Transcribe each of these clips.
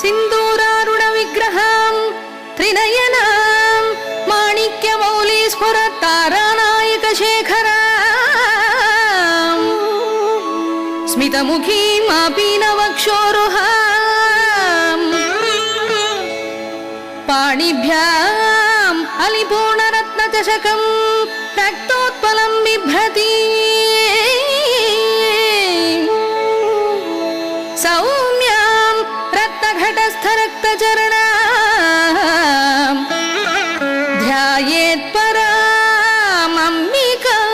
సింధూరారుణ విగ్రహం త్రినయనం మాణిక్యమౌళీస్ఫుర తారానాయక శేఖరం స్మితముఖీమాపీనవక్షోరుహం పాణిభ్యాం అలిపూర్ణరత్నచషకం రక్తోత్పలం బిభ్రతి సౌమ్యాం రక్తఘటస్థరక్తచరణాం ధ్యాయేత్ పరామంబికాం.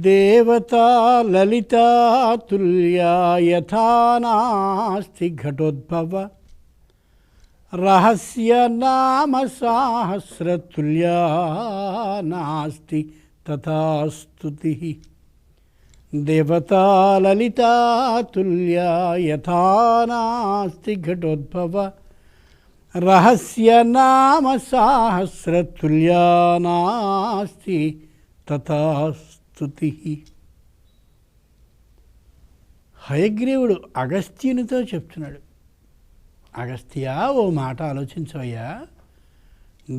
దేవతా లలితా తుల్యా యథా నాస్తి ఘటోద్భవ రహస్య నామ సాహస్రతుల్యా నాస్తి తథా స్తుతిః. దేవతా లలితా తుల్యా యథా నాస్తి ఘటోద్భవ రహస్య నామ సాహస్రతుల్యా నాస్తి తథా స్తుతిః. హయగ్రీవుడు అగస్త్యునితో చెప్తున్నాడు, అగస్త్య ఓ మాట ఆలోచించవయ్యా,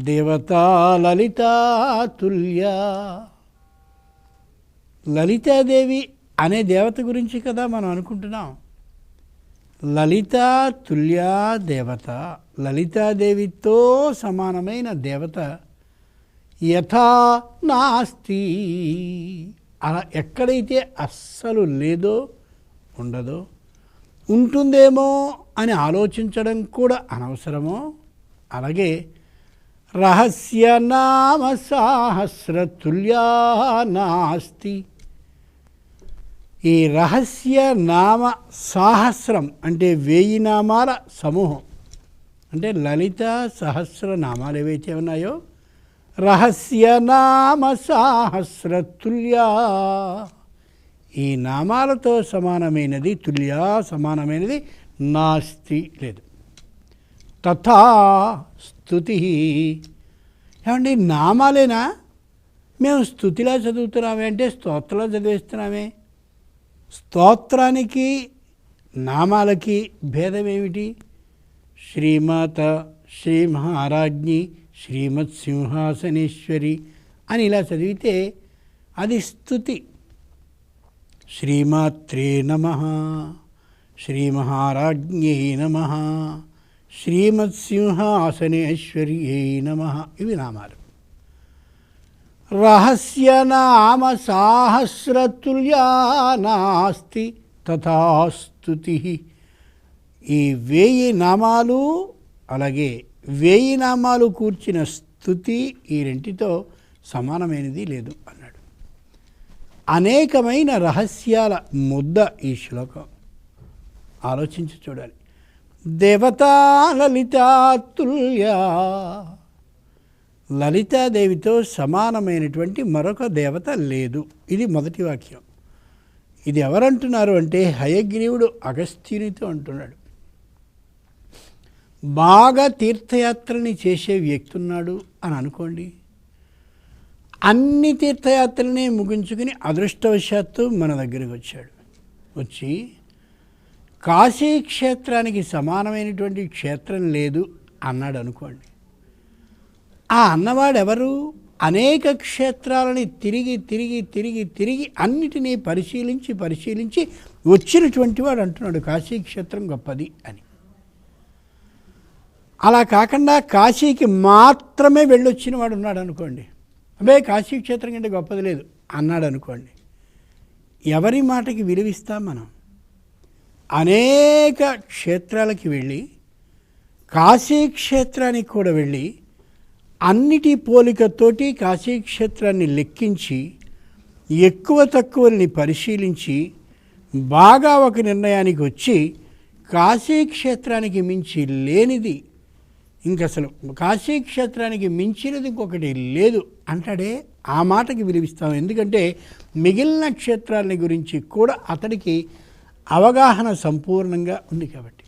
దేవతా లలితా తుల్యా, లలితాదేవి అనే దేవత గురించి కదా మనం అనుకుంటున్నాం. లలితా తుల్యా దేవత, లలితాదేవితో సమానమైన దేవత యథా నాస్తి, అలా ఎక్కడైతే అస్సలు లేదో ఉండదో, ఉంటుందేమో అని ఆలోచించడం కూడా అనవసరమో, అలాగే రహస్య నామ సాహస్రతుల్యా నాస్తి, ఈ రహస్య నామ సాహస్రం అంటే 1000 నామాల సమూహం, అంటే లలిత సహస్ర నామాలు ఏవైతే ఉన్నాయో రహస్య నామ సాహస్రతుల్యా, ఈ నామాలతో సమానమైనది, తుల్యా సమానమైనది నాస్తి లేదు. తథా స్తుతి, ఏమండి నామాలేనా, మేము స్తుతిలా చదువుతున్నామే అంటే స్తోత్రలా చదివేస్తున్నామే. స్తోత్రానికి నామాలకి భేదం ఏమిటి? శ్రీమాత, శ్రీ మహారాజ్ఞి, శ్రీమత్ సింహాసనేశ్వరి అని ఇలా చదివితే అది స్తుతి. శ్రీమాత్రే నమః, శ్రీ మహారాజ్ఞై నమః, శ్రీమత్ సింహాసనేశ్వర్యై నమః, ఇవి నామాలు. రహస్య నామ సాహస్రతుల్యా నాస్తి తథా స్తుతిః. ఈ 1000 నామాలు అలాగే 1000 నామాలు కూర్చిన స్తుతి ఈ రెంటితో సమానమైనది లేదు అన్నాడు. అనేకమైన రహస్యాల ముద్ద ఈ శ్లోకం, ఆలోచించి చూడాలి. దేవతా లలితా తుల్యా, లలితాదేవితో సమానమైనటువంటి మరొక దేవత లేదు. ఇది మొదటి వాక్యం. ఇది ఎవరంటున్నారు అంటే హయగ్రీవుడు అగస్త్యునితో అంటున్నాడు. బాగా తీర్థయాత్రని చేసే వ్యక్తి ఉన్నాడు అని అనుకోండి, అన్ని తీర్థయాత్రల్ని ముగించుకుని అదృష్టవశాత్తు మన దగ్గరికి వచ్చాడు. వచ్చి కాశీ క్షేత్రానికి సమానమైనటువంటి క్షేత్రం లేదు అన్నాడు అనుకోండి. ఆ అన్నవాడెవరు? అనేక క్షేత్రాలని తిరిగి తిరిగి తిరిగి తిరిగి అన్నిటినీ పరిశీలించి వచ్చినటువంటి వాడు అంటున్నాడు కాశీ క్షేత్రం గొప్పది అని. అలా కాకుండా కాశీకి మాత్రమే వెళ్ళొచ్చిన వాడు ఉన్నాడు అనుకోండి, అబ్బే కాశీ క్షేత్రం కంటే గొప్పది లేదు అన్నాడు అనుకోండి. ఎవరి మాటకి విలువిస్తాం మనం? అనేక క్షేత్రాలకి వెళ్ళి కాశీ క్షేత్రానికి కూడా వెళ్ళి అన్నిటి పోలికతోటి కాశీ క్షేత్రాన్ని లెక్కించి ఎక్కువ తక్కువల్ని పరిశీలించి బాగా ఒక నిర్ణయానికి వచ్చి కాశీ క్షేత్రానికి మించి లేనిది ఇంకసలు కాశీక్షేత్రానికి మించినది ఇంకొకటి లేదు అంటాడే, ఆ మాటకి విలువిస్తాం. ఎందుకంటే మిగిలిన క్షేత్రాలని గురించి కూడా అతడికి అవగాహన సంపూర్ణంగా ఉంది కాబట్టి.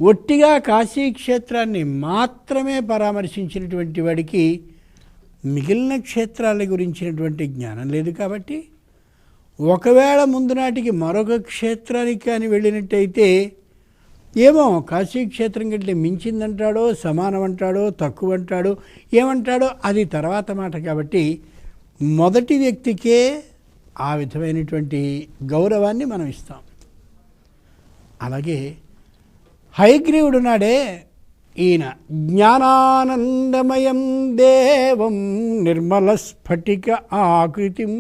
ఒట్టిగా కాశీక్షేత్రాన్ని మాత్రమే పరామర్శించినటువంటి వాడికి మిగిలిన క్షేత్రాల గురించినటువంటి జ్ఞానం లేదు కాబట్టి, ఒకవేళ ముందు నాటికి మరొక క్షేత్రానికి కానీ వెళ్ళినట్టయితే ఏమో కాశీక్షేత్రం కంటే మించిందంటాడో, సమానం అంటాడో, తక్కువ అంటాడో, ఏమంటాడో అది తర్వాత మాట. కాబట్టి మొదటి వ్యక్తికే ఆ విధమైనటువంటి గౌరవాన్ని మనం ఇస్తాం. అలాగే హయగ్రీవుడు నాడే ఈయన జ్ఞానానందమయం దేవం నిర్మల స్ఫటిక ఆకృతిం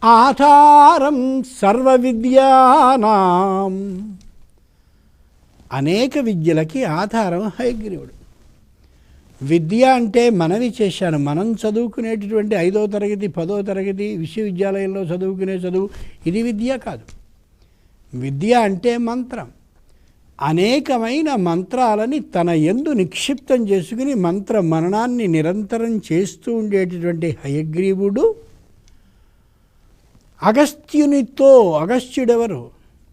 ఆధారం సర్వ విద్యానాం. అనేక విద్యలకి ఆధారం హయగ్రీవుడు. విద్య అంటే మనవి చేశాను, మనం చదువుకునేటటువంటి 5వ తరగతి 10వ తరగతి విశ్వవిద్యాలయంలో చదువుకునే చదువు ఇది విద్య కాదు. విద్య అంటే మంత్రం. అనేకమైన మంత్రాలని తన యందు నిక్షిప్తం చేసుకుని మంత్ర మననాన్ని నిరంతరం చేస్తూ ఉండేటటువంటి హయగ్రీవుడు అగస్త్యునితో, అగస్త్యుడెవరు,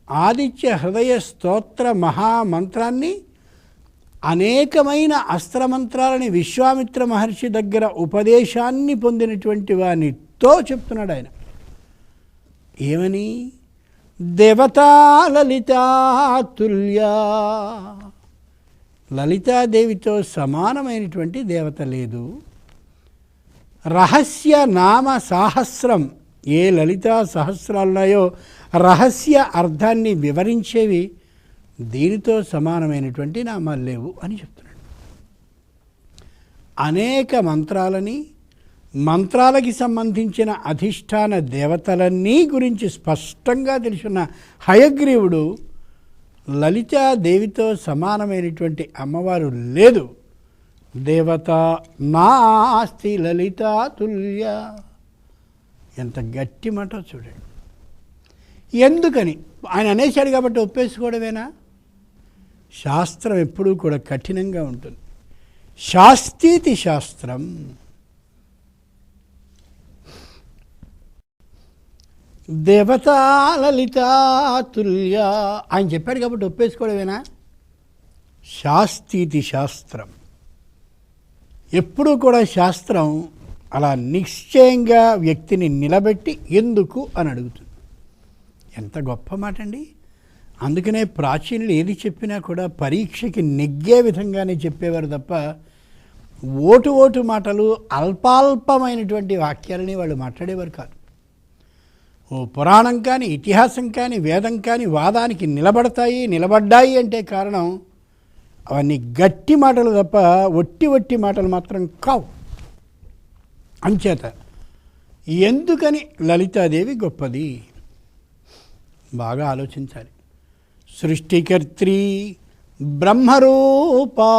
ఆదిత్య హృదయ స్తోత్ర మహామంత్రాన్ని అనేకమైన అస్త్రమంత్రాలని విశ్వామిత్ర మహర్షి దగ్గర ఉపదేశాన్ని పొందినటువంటి వానితో చెప్తున్నాడు ఆయన. ఏమని? దేవతా లలితాతుల్య, లలితాదేవితో సమానమైనటువంటి దేవత లేదు. రహస్య నామ సాహస్రం, ఏ లలితా సహస్రాలున్నాయో రహస్య అర్థాన్ని వివరించేవి దీనితో సమానమైనటువంటి నామాలు లేవు అని చెప్తున్నాడు. అనేక మంత్రాలని, మంత్రాలకి సంబంధించిన అధిష్టాన దేవతలన్నీ గురించి స్పష్టంగా తెలుసున్న హయగ్రీవుడు లలితాదేవితో సమానమైనటువంటి అమ్మవారు లేదు, దేవత నాస్తి లలితాతుల్య. ఎంత గట్టి మాట చూడండి. ఎందుకని ఆయన అనేశాడు కాబట్టి ఒప్పేసుకోవడమేనా? శాస్త్రం ఎప్పుడూ కూడా కఠినంగా ఉంటుంది. శాస్త్రీతి శాస్త్రం. దేవతా లలితాతుల్య ఆయన చెప్పాడు కాబట్టి ఒప్పేసుకోవడమేనా? శాస్త్రీతి శాస్త్రం. ఎప్పుడూ కూడా శాస్త్రం అలా నిశ్చయంగా వ్యక్తిని నిలబెట్టి ఎందుకు అని అడుగుతుంది. ఎంత గొప్ప మాట అండి. అందుకనే ప్రాచీనులు ఏది చెప్పినా కూడా పరీక్షకి నెగ్గే విధంగానే చెప్పేవారు తప్ప ఓటు మాటలు, అల్పాల్పమైనటువంటి వాక్యాలని వాళ్ళు మాట్లాడేవారు కాదు. ఓ పురాణం కానీ, ఇతిహాసం కానీ, వేదం కానీ వాదానికి నిలబడ్డాయి అంటే కారణం అవన్నీ గట్టి మాటలు తప్ప ఒట్టి మాటలు మాత్రం కావు. అంచేత ఎందుకని లలితాదేవి గొప్పది బాగా ఆలోచించాలి. సృష్టికర్త్రి బ్రహ్మరూపా,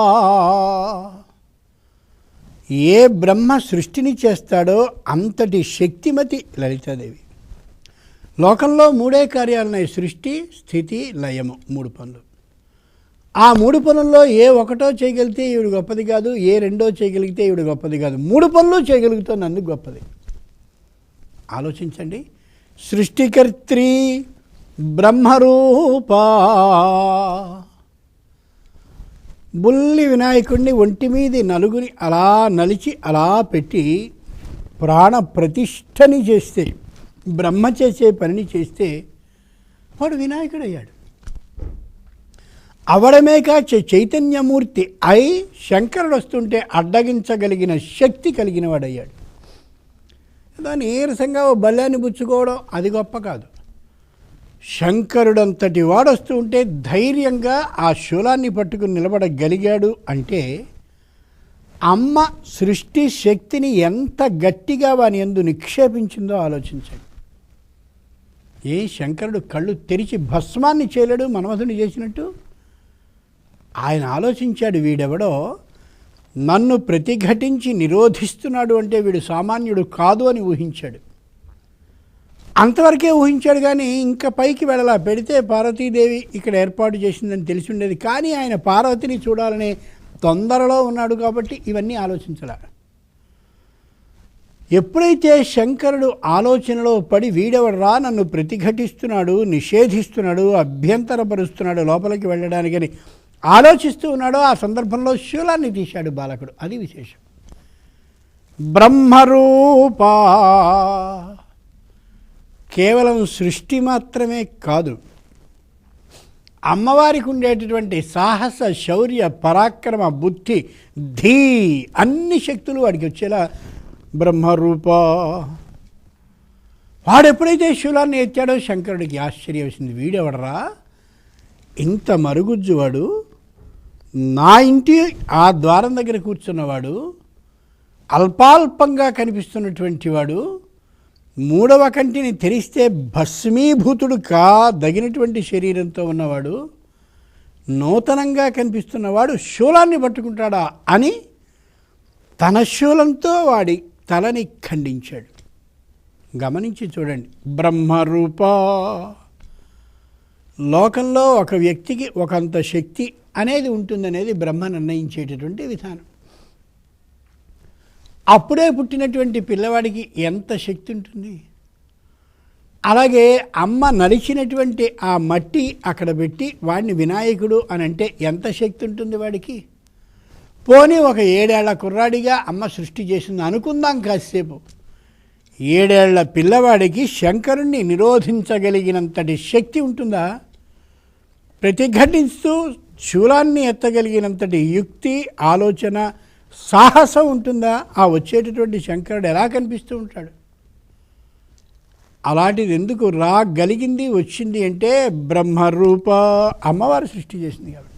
ఏ బ్రహ్మ సృష్టిని చేస్తాడో అంతటి శక్తిమతి లలితాదేవి. లోకంలో 3 కార్యాలున్నాయి: సృష్టి, స్థితి, లయము. 3 పనులు. ఆ 3 పనుల్లో ఏ ఒకటో చేయగలిగితే ఈవిడ గొప్పది కాదు, ఏ రెండో చేయగలిగితే ఈవిడ గొప్పది కాదు. 3 పనులు చేయగలుగుతుంది, అందుకు గొప్పది. ఆలోచించండి. సృష్టికర్త్రి బ్రహ్మరూపా. బుల్లి వినాయకుడిని ఒంటి మీది నలుగురి అలా నలిచి అలా పెట్టి ప్రాణ ప్రతిష్టని చేస్తే, బ్రహ్మ చేసే పనిని చేస్తే వాడు వినాయకుడు అయ్యాడు. అవడమే చైతన్యమూర్తి అయి శంకరుడు వస్తుంటే అడ్డగించగలిగిన శక్తి కలిగిన వాడయ్యాడు. దాన్ని నీరసంగా ఓ బల్యాన్ని పుచ్చుకోవడం అది గొప్ప కాదు. శంకరుడంతటి వాడొస్తూ ఉంటే ధైర్యంగా ఆ శూలాన్ని పట్టుకుని నిలబడగలిగాడు అంటే అమ్మ సృష్టి శక్తిని ఎంత గట్టిగా వాని యందు నిక్షేపించిందో ఆలోచించండి. ఏ శంకరుడు కళ్ళు తెరిచి భస్మాన్ని చేయలేడు మన్మధుని చేసినట్టు? ఆయన ఆలోచించాడు, వీడెవడో నన్ను ప్రతిఘటించి నిరోధిస్తున్నాడు అంటే వీడు సామాన్యుడు కాదు అని ఊహించాడు. అంతవరకే ఊహించాడు కానీ ఇంకా పైకి వెళ్ళలా. పెడితే పార్వతీదేవి ఇక్కడ ఏర్పాటు చేసిందని తెలిసి ఉండేది. కానీ ఆయన పార్వతిని చూడాలనే తొందరలో ఉన్నాడు కాబట్టి ఇవన్నీ ఆలోచించాల. ఎప్పుడైతే శంకరుడు ఆలోచనలో పడి వీడెవడరా నన్ను ప్రతిఘటిస్తున్నాడు, నిషేధిస్తున్నాడు, అభ్యంతరపరుస్తున్నాడు లోపలికి వెళ్ళడానికని ఆలోచిస్తూ ఉన్నాడో ఆ సందర్భంలో శూలాన్ని తీశాడు బాలకుడు. అది విశేషం. బ్రహ్మరూపా కేవలం సృష్టి మాత్రమే కాదు, అమ్మవారికి ఉండేటటువంటి సాహస, శౌర్య, పరాక్రమ, బుద్ధి, ధీ అన్ని శక్తులు వాడికి వచ్చేలా బ్రహ్మరూప. వాడు ఎప్పుడైతే శూలాన్ని ఎత్తాడో శంకరుడికి ఆశ్చర్యం వేసింది. వీడెవడరా ఇంత మరుగుజ్జువాడు, నా ఇంటి ఆ ద్వారం దగ్గర కూర్చున్నవాడు, అల్పాల్పంగా కనిపిస్తున్నటువంటి వాడు, మూడవ కంటిని తెరిస్తే భస్మీభూతుడు దగినటువంటి శరీరంతో ఉన్నవాడు, నూతనంగా కనిపిస్తున్నవాడు శూలాన్ని పట్టుకుంటాడా అని తన శూలంతో వాడి తలని ఖండించాడు. గమనించి చూడండి. బ్రహ్మరూప. లోకంలో ఒక వ్యక్తికి ఒకంత శక్తి అనేది ఉంటుందనేది బ్రహ్మ నిర్ణయించేటటువంటి విధానం. అప్పుడే పుట్టినటువంటి పిల్లవాడికి ఎంత శక్తి ఉంటుంది? అలాగే అమ్మ నడిచినటువంటి ఆ మట్టి అక్కడ పెట్టి వాడిని వినాయకుడు అని అంటే ఎంత శక్తి ఉంటుంది వాడికి? పోనీ ఒక 7 ఏళ్ల కుర్రాడిగా అమ్మ సృష్టి చేసింది అనుకుందాం కాసేపు. 7 ఏళ్ల పిల్లవాడికి శంకరుణ్ణి నిరోధించగలిగినంతటి శక్తి ఉంటుందా? ప్రతిఘటిస్తూ శూలాన్ని ఎత్తగలిగినంతటి యుక్తి, ఆలోచన, సాహసం ఉంటుందా? ఆ వచ్చేటటువంటి శంకరుడు ఎలా కనిపిస్తూ ఉంటాడు? అలాంటిది ఎందుకు రాగలిగింది, వచ్చింది అంటే బ్రహ్మరూప, అమ్మవారు సృష్టి చేసింది కాబట్టి.